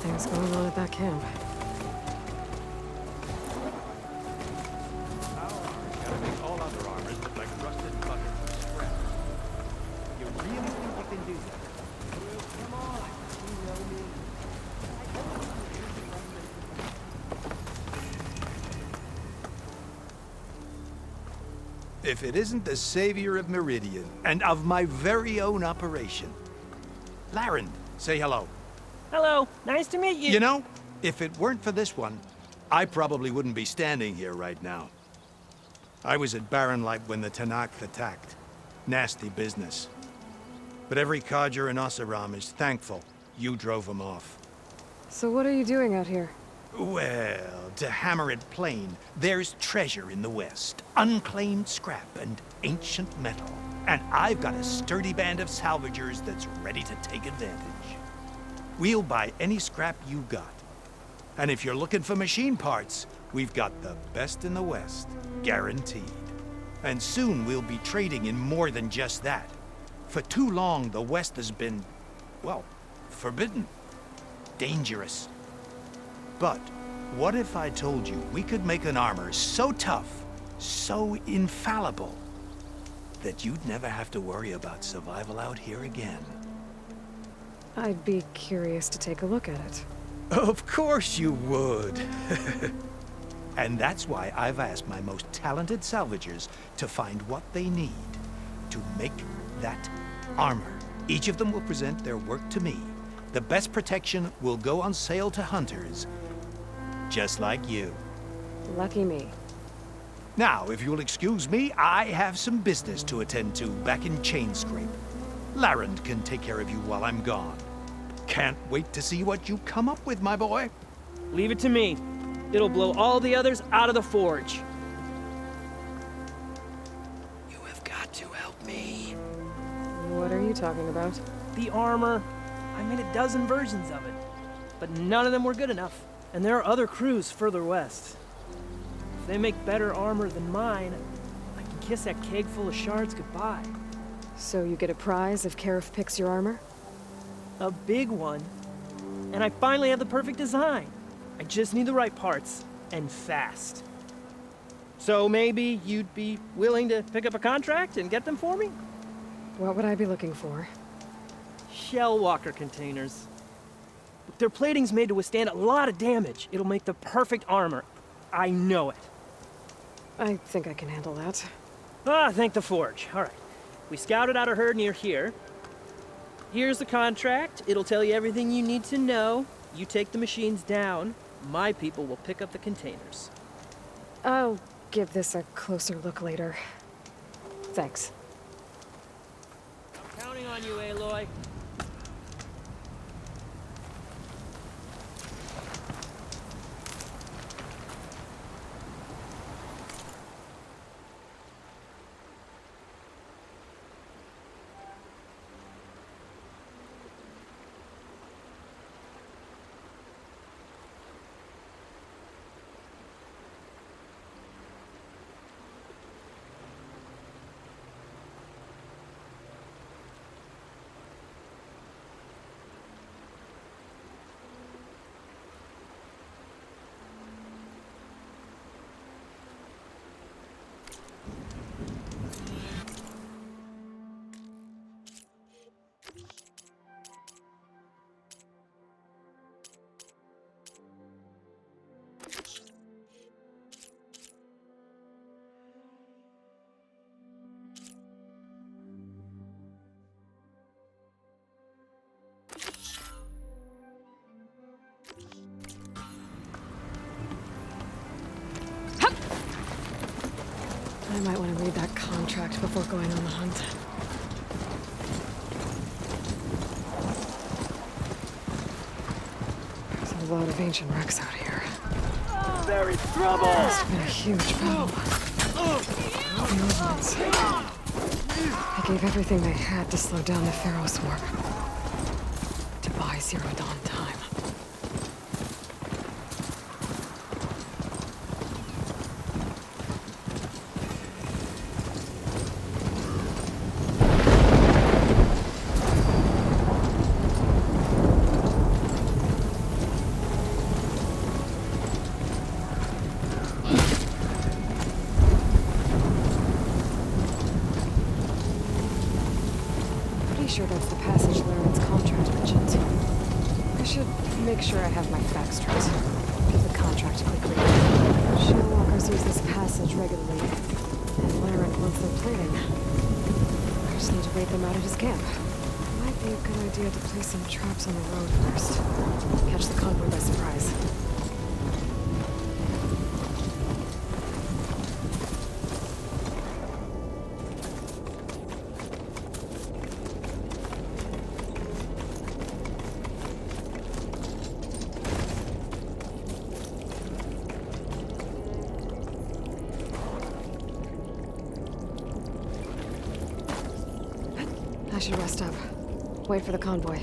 things going on at that camp. Gotta make all other armors look like rusted buttons or scrap. You really think you can do that? Come on, you know me. If it isn't the savior of Meridian, and of my very own operation. Laren, say hello. Hello, nice to meet you. You know, if it weren't for this one, I probably wouldn't be standing here right now. I was at Barren Light when the Tanakh attacked. Nasty business. But every codger in Oseram is thankful you drove them off. So what are you doing out here? Well, to hammer it plain, there's treasure in the West. Unclaimed scrap and ancient metal. And I've got a sturdy band of salvagers that's ready to take advantage. We'll buy any scrap you got. And if you're looking for machine parts, we've got the best in the West, guaranteed. And soon we'll be trading in more than just that. For too long, the West has been, well, forbidden. Dangerous. But what if I told you we could make an armor so tough, so infallible, that you'd never have to worry about survival out here again? I'd be curious to take a look at it. Of course you would. And that's why I've asked my most talented salvagers to find what they need to make that armor. Each of them will present their work to me. The best protection will go on sale to hunters, just like you. Lucky me. Now, if you'll excuse me, I have some business to attend to back in Chainscrape. Laren can take care of you while I'm gone. Can't wait to see what you come up with, my boy. Leave it to me. It'll blow all the others out of the forge. You have got to help me. What are you talking about? The armor. I made a dozen versions of it, but none of them were good enough. And there are other crews further west. If they make better armor than mine, I can kiss that keg full of shards goodbye. So you get a prize if Karif picks your armor? A big one. And I finally have the perfect design. I just need the right parts, and fast. So maybe you'd be willing to pick up a contract and get them for me? What would I be looking for? Shell walker containers. Their plating's made to withstand a lot of damage. It'll make the perfect armor. I know it. I think I can handle that. Ah, thank the forge. All right. We scouted out a herd near here. Here's the contract. It'll tell you everything you need to know. You take the machines down. My people will pick up the containers. I'll give this a closer look later. Thanks. I'm counting on you, Aloy. I might want to read that contract before going on the hunt. There's a lot of ancient wrecks out here. Very trouble! Must have been a huge battle. The old ones. They gave everything they had to slow down the Pharaoh's work. To buy Zero Dawn time. should make sure I have my facts straight. Give the contract a quick read. Shell walkers use this passage regularly, and Labyrinth wants their plating. I just need to wait them out at his camp. Might be a good idea to place some traps on the road first. Catch the convoy by surprise. I should rest up. Wait for the convoy.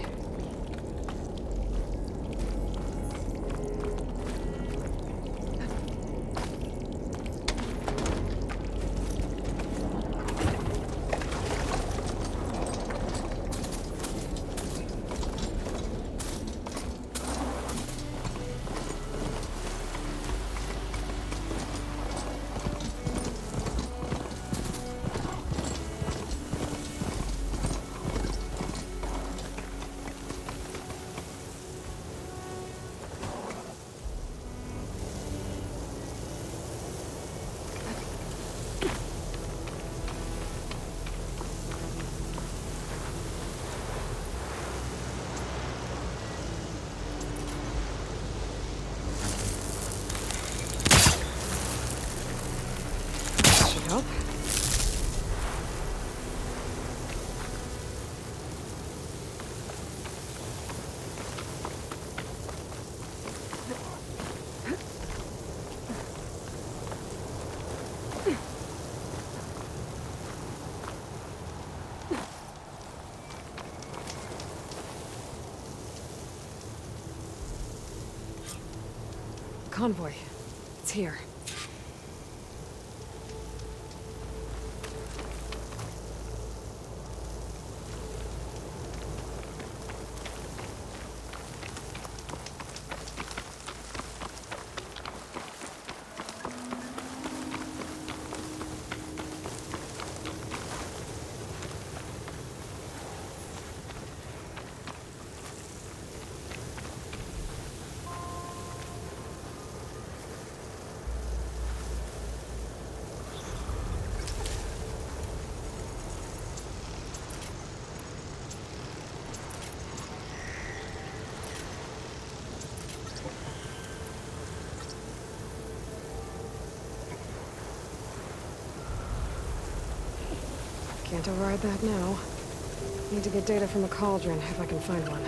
Help? Convoy. It's here. Can't override that now. Need to get data from the cauldron if I can find one.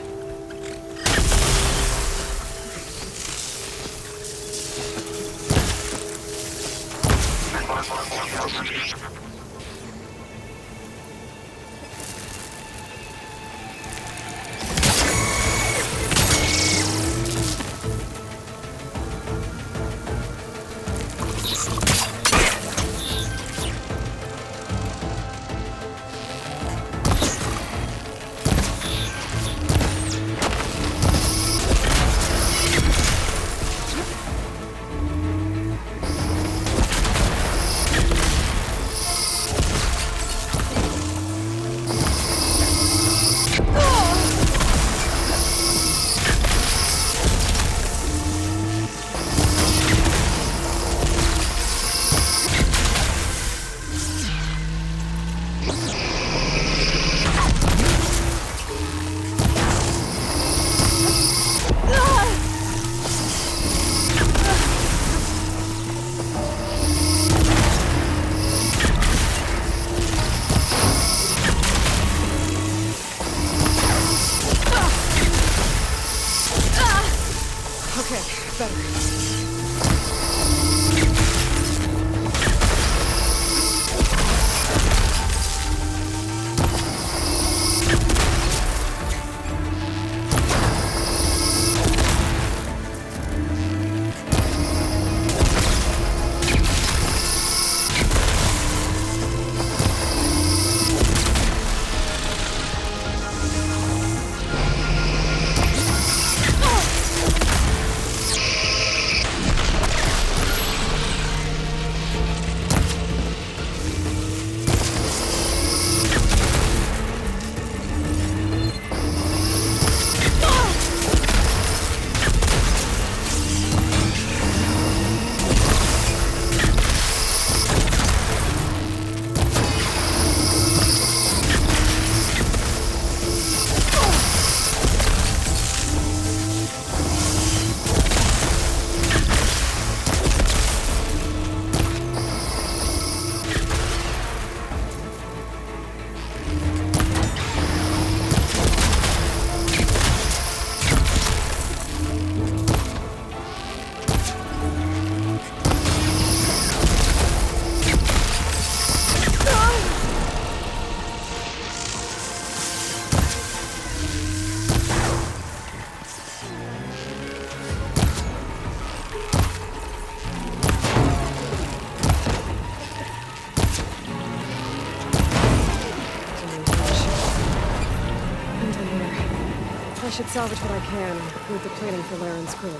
should salvage what I can and include the plating for Laren's crew.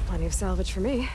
Plenty of salvage for me.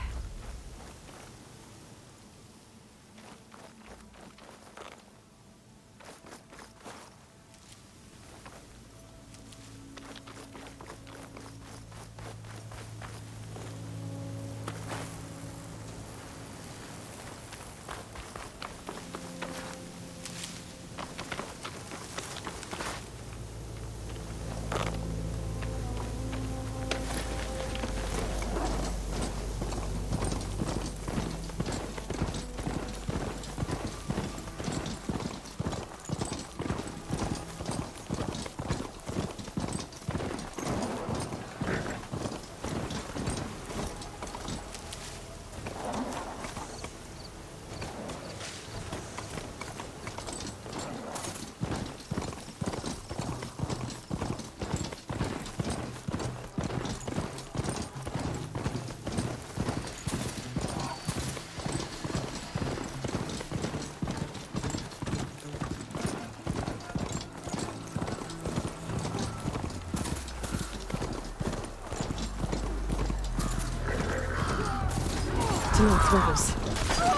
To no throws.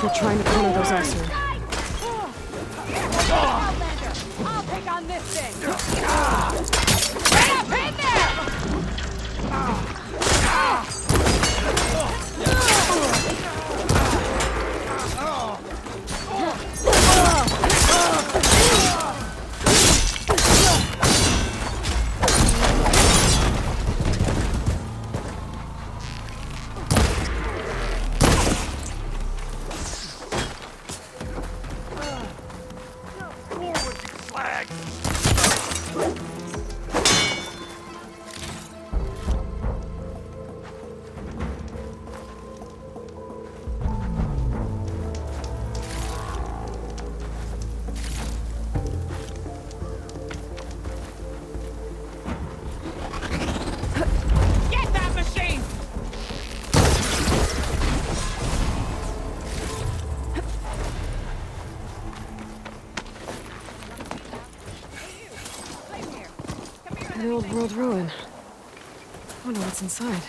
They're trying to corner those Usher. I'll pick on this thing! Right up in there! An old world ruin. Wonder what's inside.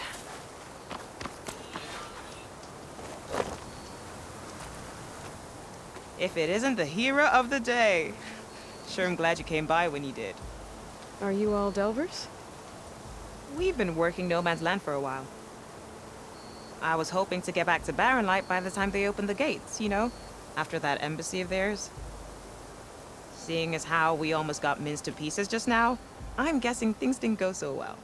If it isn't the hero of the day. Sure, I'm glad you came by when you did. Are you all Delvers? We've been working No Man's Land for a while. I was hoping to get back to Barren Light by the time they opened the gates, you know? After that embassy of theirs. Seeing as how we almost got minced to pieces just now, I'm guessing things didn't go so well.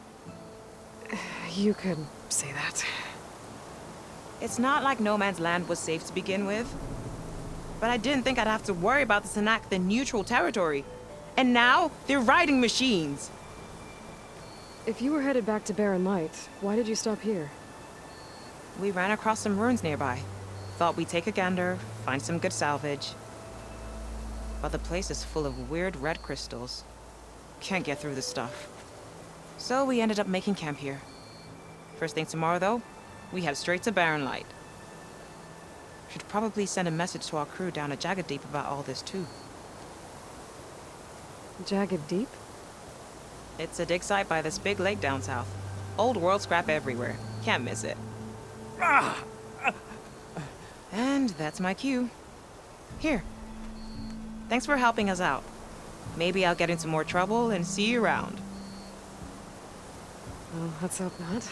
You could say that. It's not like No Man's Land was safe to begin with. But I didn't think I'd have to worry about this enact the neutral territory. And now, they're riding machines. If you were headed back to Barren Light, why did you stop here? We ran across some ruins nearby. Thought we'd take a gander, find some good salvage. But the place is full of weird red crystals. Can't get through the stuff. So we ended up making camp here. First thing tomorrow, though, we head straight to Barren Light. Should probably send a message to our crew down at Jagged Deep about all this, too. Jagged Deep? It's a dig site by this big lake down south. Old world scrap everywhere. Can't miss it. And that's my cue. Here. Thanks for helping us out. Maybe I'll get into more trouble and see you around. Well, let's hope not.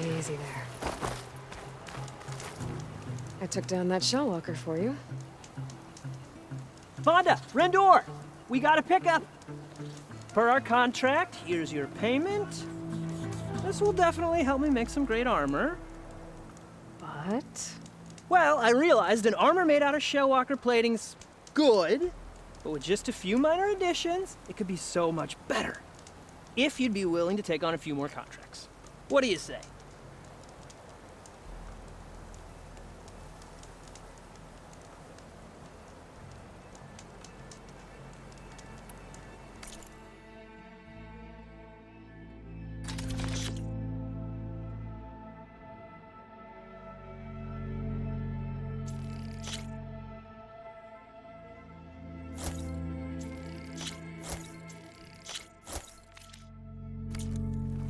Easy there. I took down that shell walker for you. Vonda, Rendor, we got a pickup. Per our contract, here's your payment. This will definitely help me make some great armor. But Well, I realized an armor made out of Shellwalker plating's good, but with just a few minor additions, it could be so much better. If you'd be willing to take on a few more contracts. What do you say?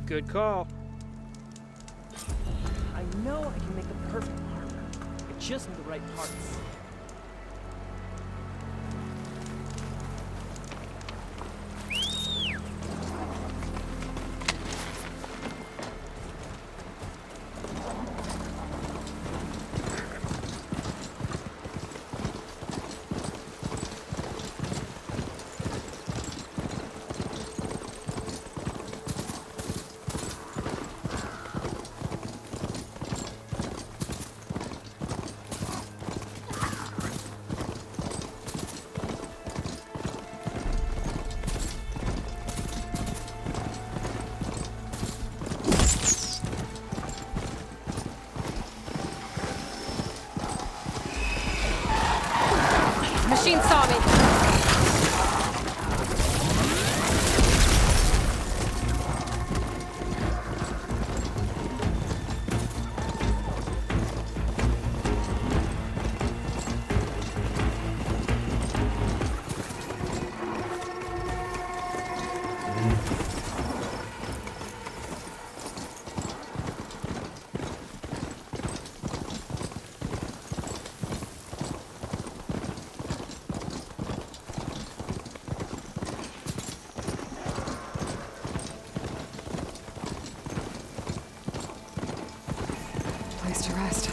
Good call. I know I can make the perfect armor. I just need the right parts. Machine saw me. Place to rest.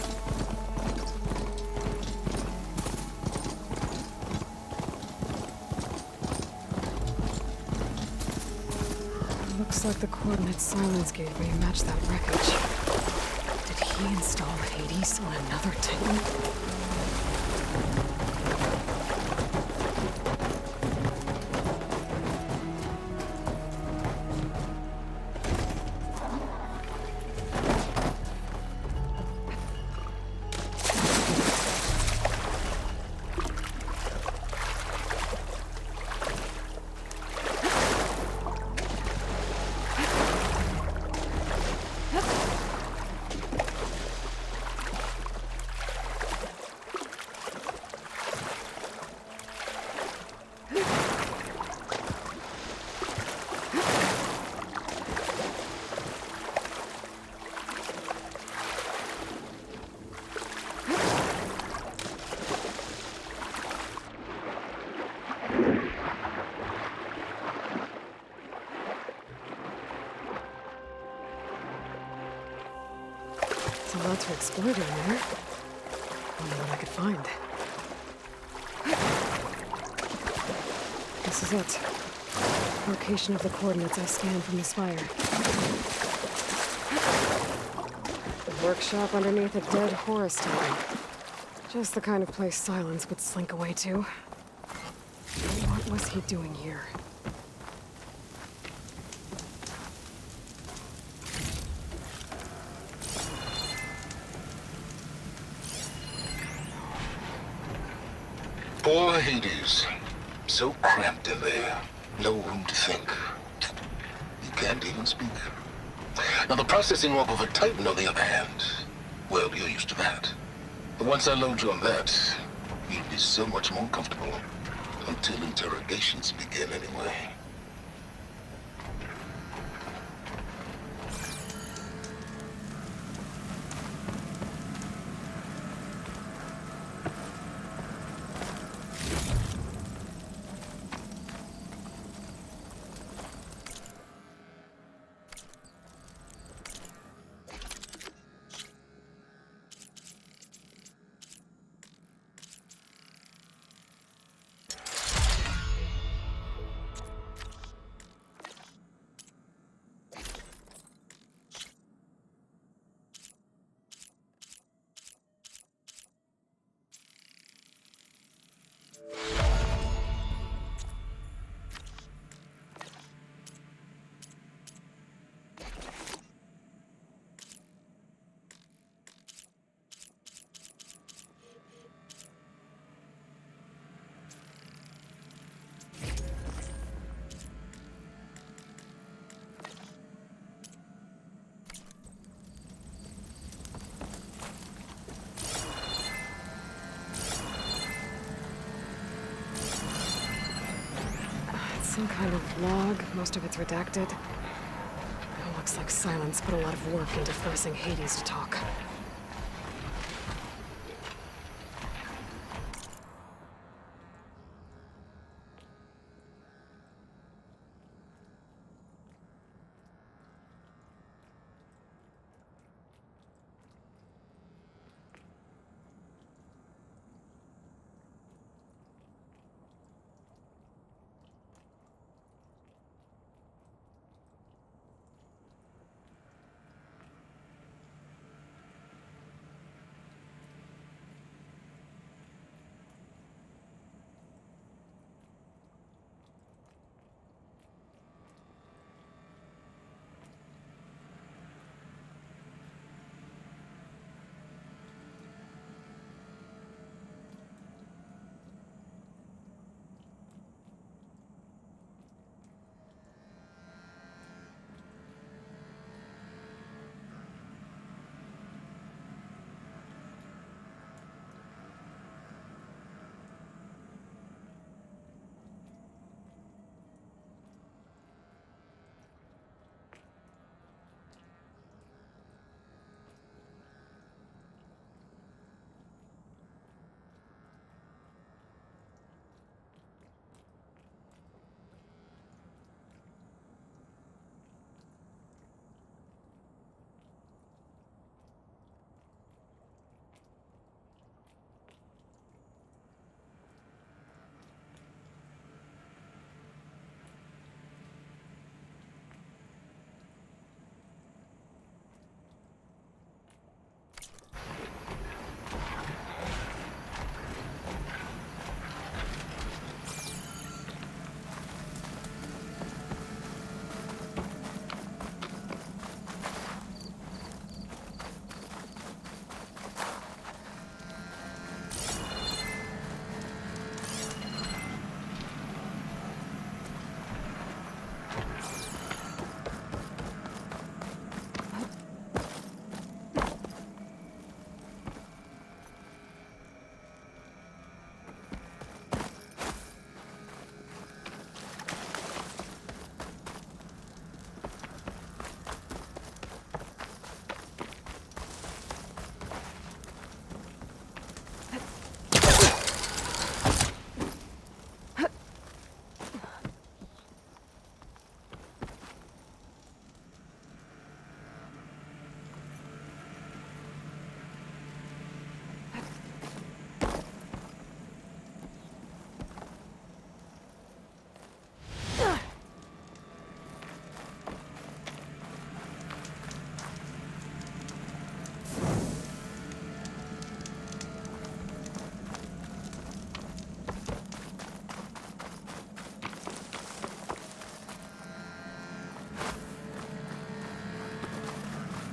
Looks like the coordinates Sylens gave me match that wreckage. Did he install Hades on another Titan? There's a lot to explore down there. Wonder what I could find. This is it. Location of the coordinates I scanned from the spire. The workshop underneath a dead Horus Titan. Just the kind of place Sylens would slink away to. What was he doing here? Poor Hades. So cramped in there. No room to think. You can't even speak. Now the processing warp of a Titan, on the other hand, well, you're used to that. But once I load you on that, you'll be so much more comfortable. Until interrogations begin anyway. Some kind of log, most of it's redacted. It looks like Sylens put a lot of work into forcing Hades to talk.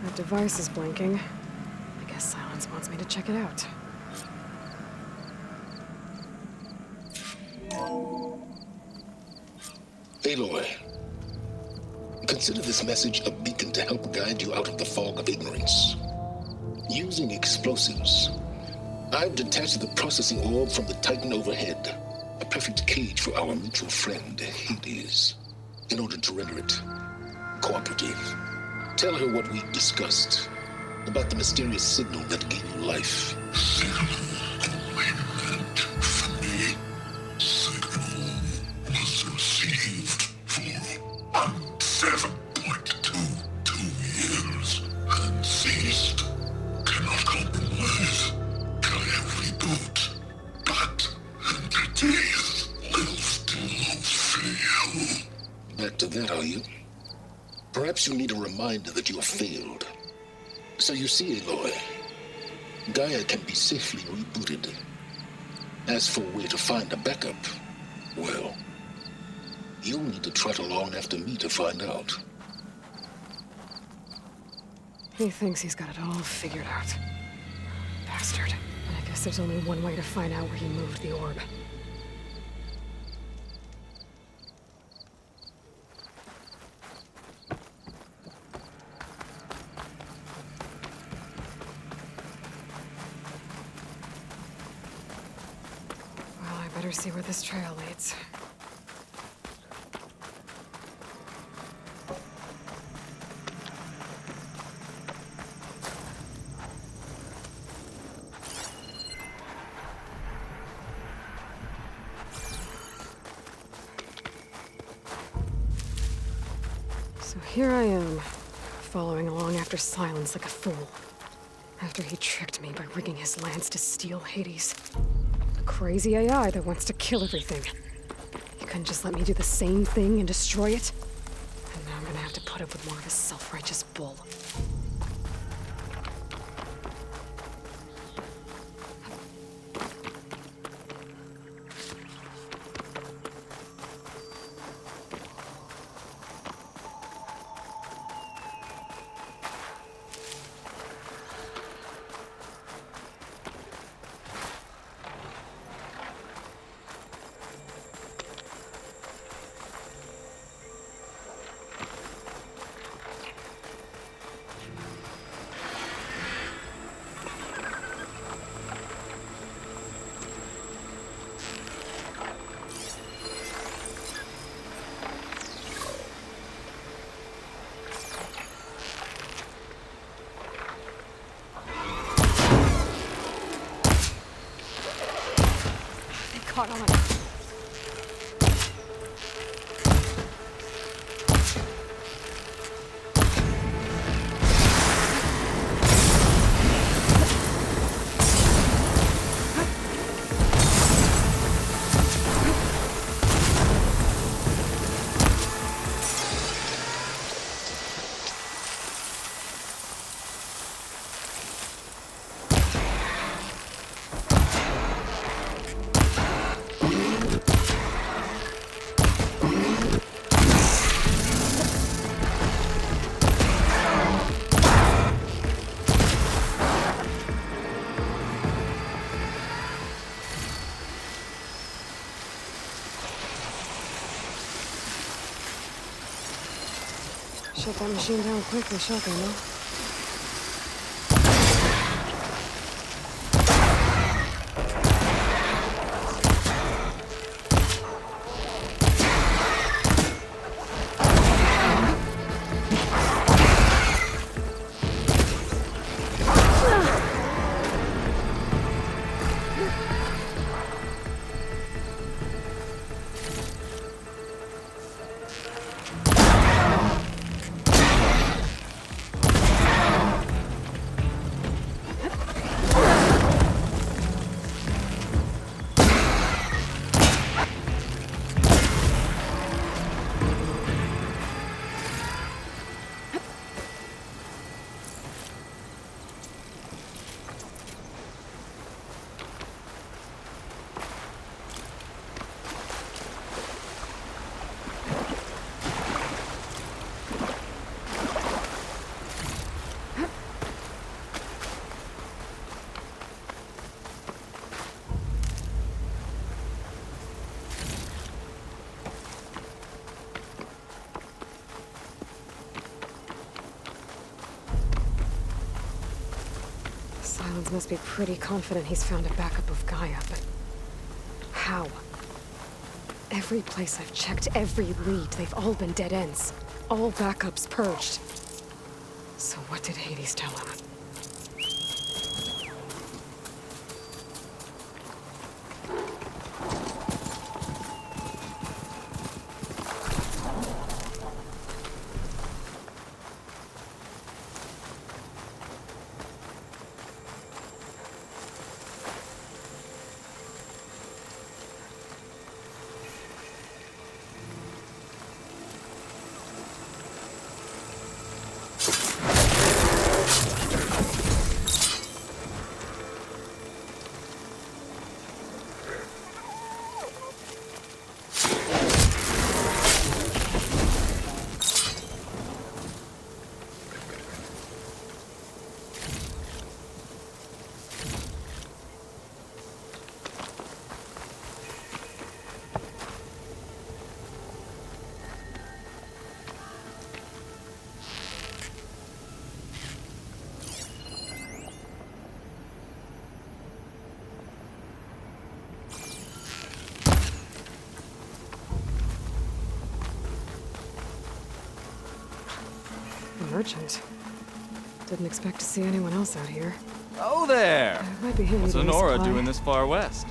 That device is blinking. I guess Sylens wants me to check it out. Aloy, consider this message a beacon to help guide you out of the fog of ignorance. Using explosives, I've detached the processing orb from the Titan overhead, a perfect cage for our mutual friend, Hades, in order to render it cooperative. Tell her what we discussed about the mysterious signal that gave you life. Signal only meant for me. Signal was received for 7.22 years and ceased. Cannot compromise. Can I reboot? But entities will still fail. Back to that, are you? Perhaps you need a reminder that you have failed. So you see, Aloy, Gaia can be safely rebooted. As for where to find a backup, well, you'll need to trot along after me to find out. He thinks he's got it all figured out. Bastard. But I guess there's only one way to find out where he moved the orb. Well, I better see where this trail leads. here I am, following along after Sylens like a fool. After he tricked me by rigging his lance to steal Hades. A crazy AI that wants to kill everything. He couldn't just let me do the same thing and destroy it? And now I'm gonna have to put up with more of his self-righteous bull. Caught on. Shut that machine down quick with shotgun, no? Sylens must be pretty confident he's found a backup of Gaia, but how? Every place I've checked, every lead, they've all been dead ends. All backups purged. So what did Hades tell him? Merchant. Didn't expect to see anyone else out here. Oh there! Might be handy What's to Honora resupply. doing this far west?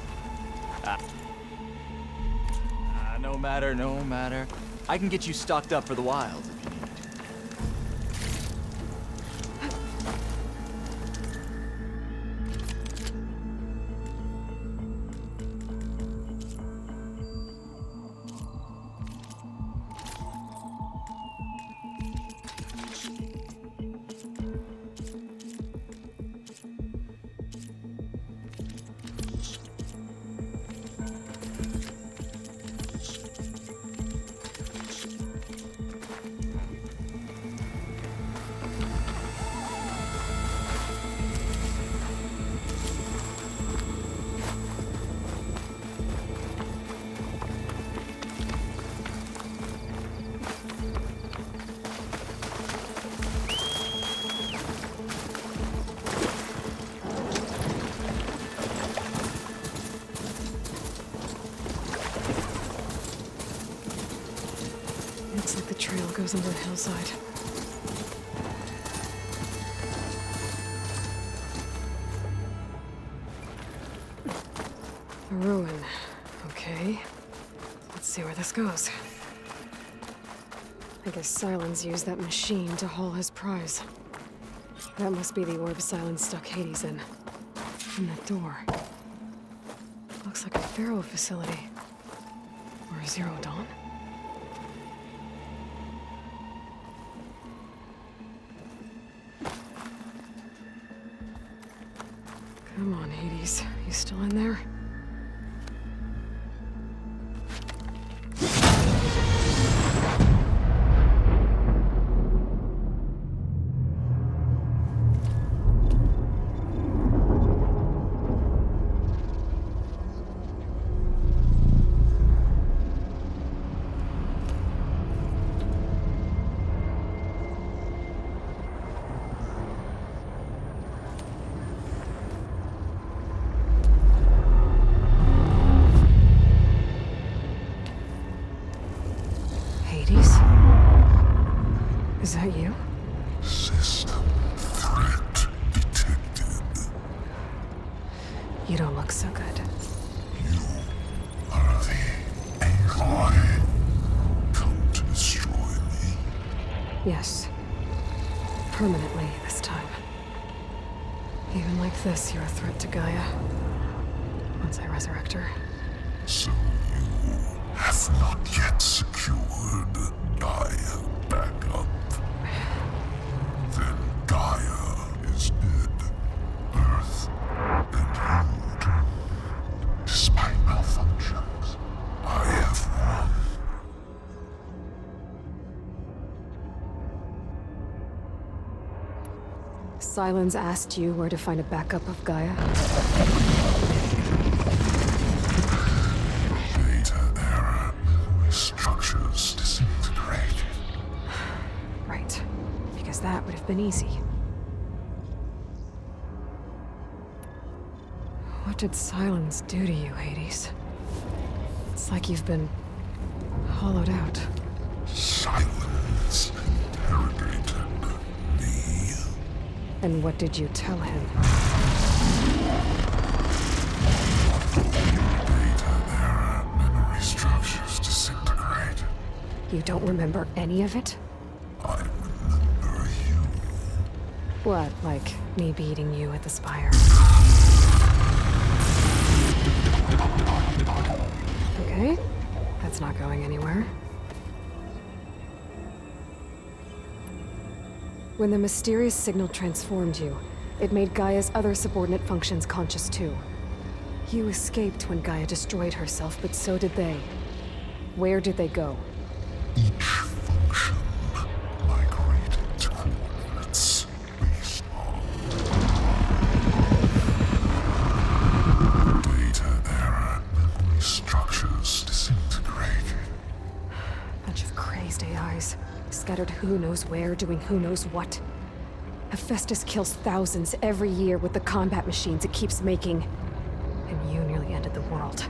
No matter. I can get you stocked up for the wilds if you need. Looks like the trail goes under the hillside. A ruin. Okay. Let's see where this goes. I guess Sylens used that machine to haul his prize. That must be the orb Sylens stuck Hades in. And that door. Looks like a Pharaoh facility. Or a Zero Dawn? Come on, Hades. You still in there? Is that you? System threat detected. You don't look so good. You are the Aloy. Come to destroy me. Yes. Permanently this time. Even like this, you're a threat to Gaia. Once I resurrect her. So you have not yet secured Gaia back up. Then Gaia is dead. Earth and you doomed. Despite malfunctions, I have won. Sylens asked you where to find a backup of Gaia? Data error. Memory structures disintegrated. Right. Because that would have been easy. What did Sylens do to you, Hades? It's like you've been hollowed out. Silence interrogated me. And what did you tell him? Data error. Memory structures disintegrated. You don't remember any of it? I remember you. What, like me beating you at the spire? Okay, that's not going anywhere. When the mysterious signal transformed you, it made Gaia's other subordinate functions conscious too. You escaped when Gaia destroyed herself, but so did they. Where did they go? Each function migrated to coordinates based on data error. Memory structures disintegrated. Bunch of crazed AIs, scattered who knows where, doing who knows what. Hephaestus kills thousands every year with the combat machines it keeps making. And you nearly ended the world.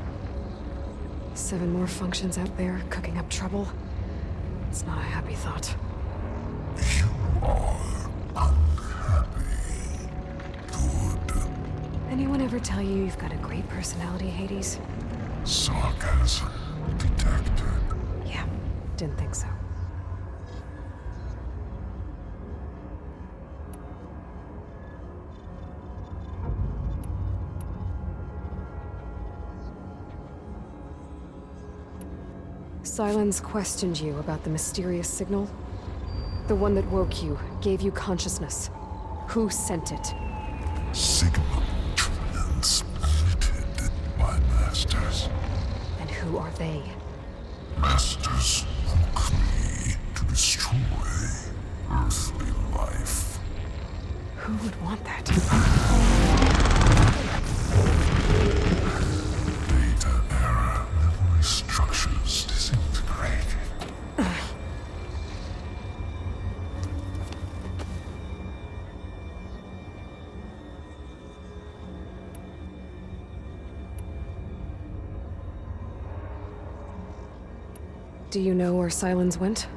7 more functions out there, cooking up trouble. It's not a happy thought. You are unhappy. Good. Anyone ever tell you you've got a great personality, Hades? Sarcasm detected. Yeah, didn't think so. Sylens questioned you about the mysterious signal? The one that woke you, gave you consciousness. Who sent it? Signal transmitted by masters. And who are they? Masters woke me to destroy earthly life. Who would want that? Data error. Memory structures disintegrated. Do you know where Sylens went?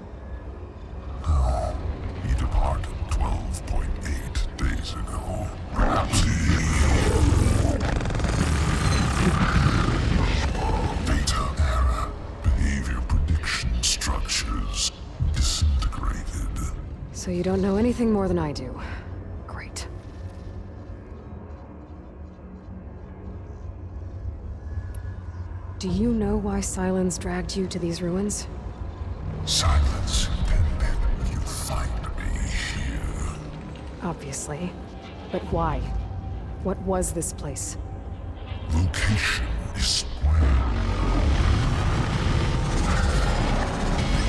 So you don't know anything more than I do. Great. Do you know why Sylens dragged you to these ruins? Silence intended you find me here. Obviously. But why? What was this place? Location is where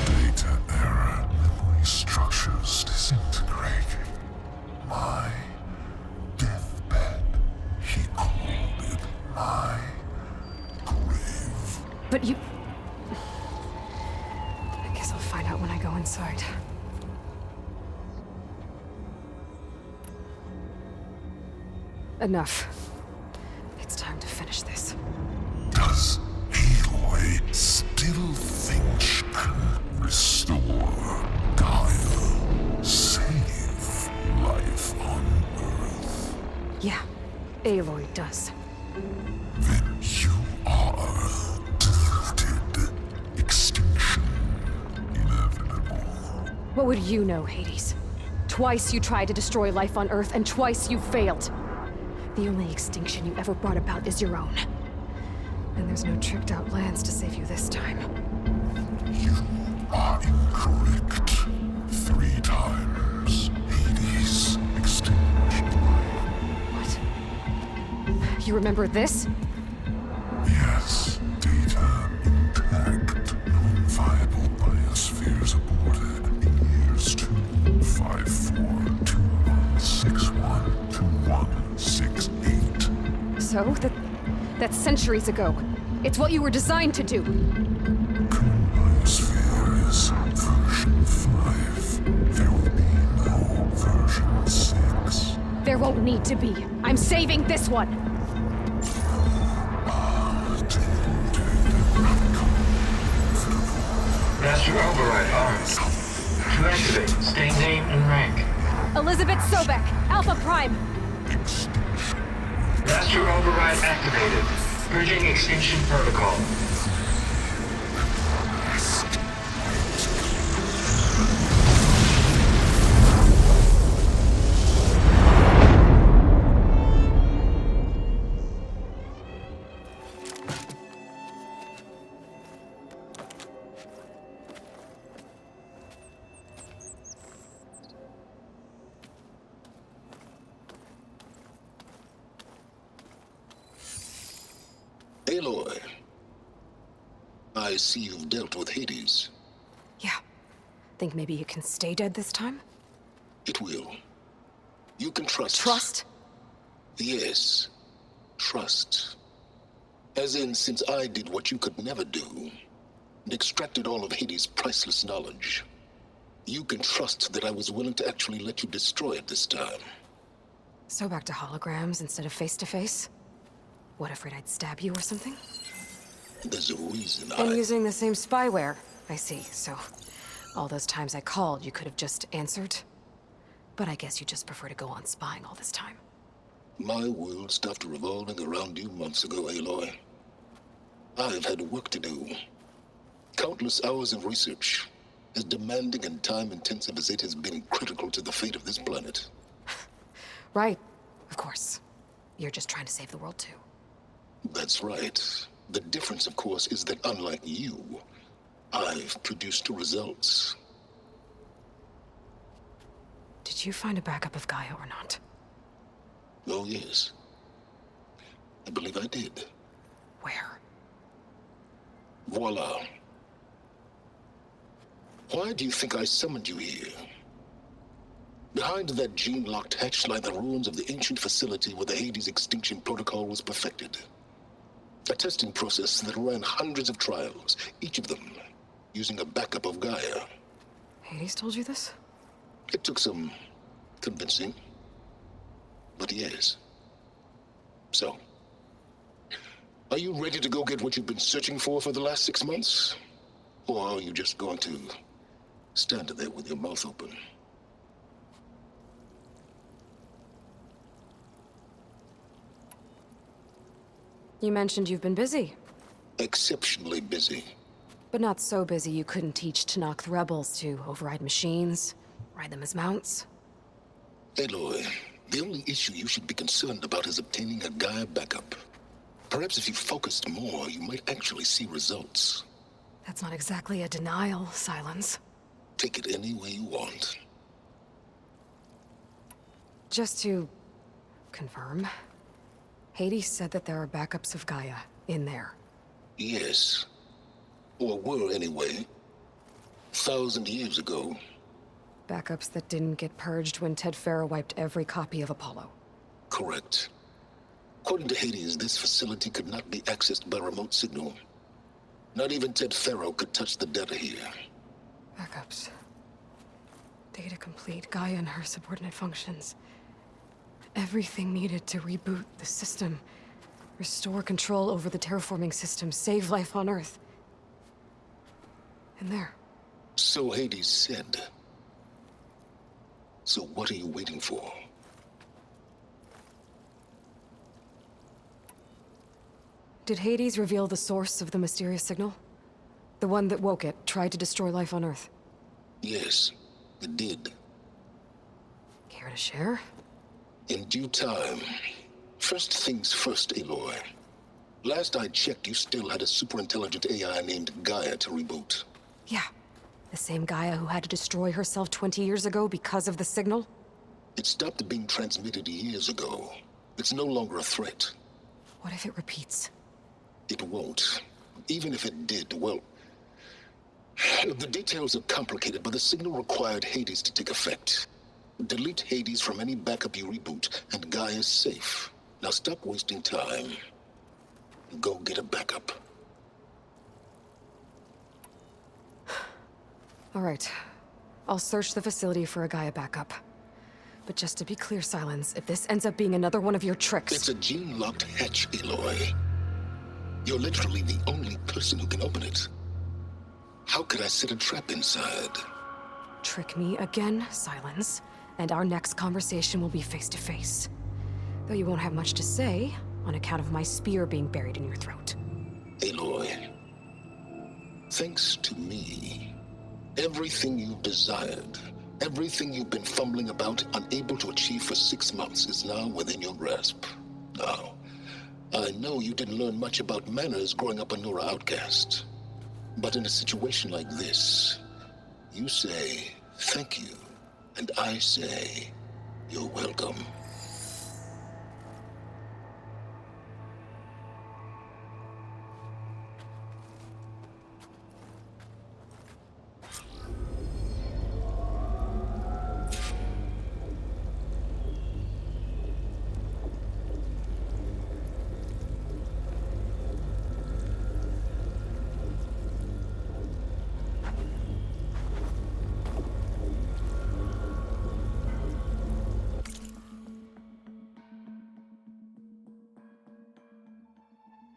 data error, memory structures disintegrating. My deathbed, he called it my grave. But you... I guess I'll find out when I go inside. Enough. It's time to finish this. Does Aloy still think she can restore Gaia, save life on Earth? Yeah, Aloy does. Then you are deluded. Extinction inevitable. What would you know, Hades? Twice you tried to destroy life on Earth, and twice you failed. The only extinction you ever brought about is your own. And there's no tricked-out plans to save you this time. You are incorrect. 3 times. Hades extinguished life. What? You remember this? Yes, data intact. Non-viable biospheres aborted in years 254, 2161, 2168. So, that's centuries ago. It's what you were designed to do. Current biosphere is version 5. There will be no version 6. There won't need to be. I'm saving this one! Master override armed. To activate, state name and rank. Elizabeth Sobek, Alpha Prime! Master override activated. Bridging extinction protocol. Aloy, I see you've dealt with Hades. Yeah. Think maybe you can stay dead this time? It will. You can trust. Trust? Yes. Trust. As in, since I did what you could never do, and extracted all of Hades' priceless knowledge, you can trust that I was willing to actually let you destroy it this time. So back to holograms instead of face-to-face? What, afraid I'd stab you or something? There's a reason And using the same spyware. I see, so... all those times I called, you could have just answered? But I guess you just prefer to go on spying all this time. My world stopped revolving around you months ago, Aloy. I've had work to do. Countless hours of research, as demanding and time-intensive as it has been critical to the fate of this planet. Right, of course. You're just trying to save the world too. That's right. The difference, of course, is that unlike you, I've produced results. Did you find a backup of Gaia or not? Oh, yes. I believe I did. Where? Voila. Why do you think I summoned you here? Behind that gene-locked hatch lie the ruins of the ancient facility where the Hades extinction protocol was perfected. A testing process that ran hundreds of trials, each of them using a backup of Gaia. Hades told you this? It took some convincing, but yes. So, are you ready to go get what you've been searching for the last 6 months? Or are you just going to stand there with your mouth open? You mentioned you've been busy. Exceptionally busy. But not so busy you couldn't teach Tanakh the rebels to override machines, Ride them as mounts. Aloy, the only issue you should be concerned about is obtaining a Gaia backup. Perhaps if you focused more, you might actually see results. That's not exactly a denial, Sylens. Take it any way you want. Just to confirm, Hades said that there are backups of Gaia in there. Yes. Or were anyway. 1,000 years ago. Backups that didn't get purged when Ted Farrow wiped every copy of Apollo. Correct. According to Hades, this facility could not be accessed by remote signal. Not even Ted Farrow could touch the data here. Backups. Data complete, Gaia and her subordinate functions. Everything needed to reboot the system. Restore control over the terraforming system, save life on Earth. And there. So Hades said. So what are you waiting for? Did Hades reveal the source of the mysterious signal? The one that woke it, tried to destroy life on Earth? Yes, it did. Care to share? In due time. First things first, Aloy. Last I checked, you still had a super-intelligent AI named Gaia to reboot. Yeah. The same Gaia who had to destroy herself 20 years ago because of the signal? It stopped being transmitted years ago. It's no longer a threat. What if it repeats? It won't. Even if it did, well... The details are complicated, but the signal required Hades to take effect. Delete Hades from any backup you reboot, and Gaia's safe. Now stop wasting time. Go get a backup. All right. I'll search the facility for a Gaia backup. But just to be clear, Sylens, if this ends up being another one of your tricks... It's a gene-locked hatch, Aloy. You're literally the only person who can open it. How could I set a trap inside? Trick me again, Sylens, and our next conversation will be face-to-face. Though you won't have much to say, on account of my spear being buried in your throat. Aloy, thanks to me, everything you've desired, everything you've been fumbling about, unable to achieve for 6 months, is now within your grasp. Now, I know you didn't learn much about manners growing up a Nora outcast. But in a situation like this, you say, thank you, and I say, you're welcome.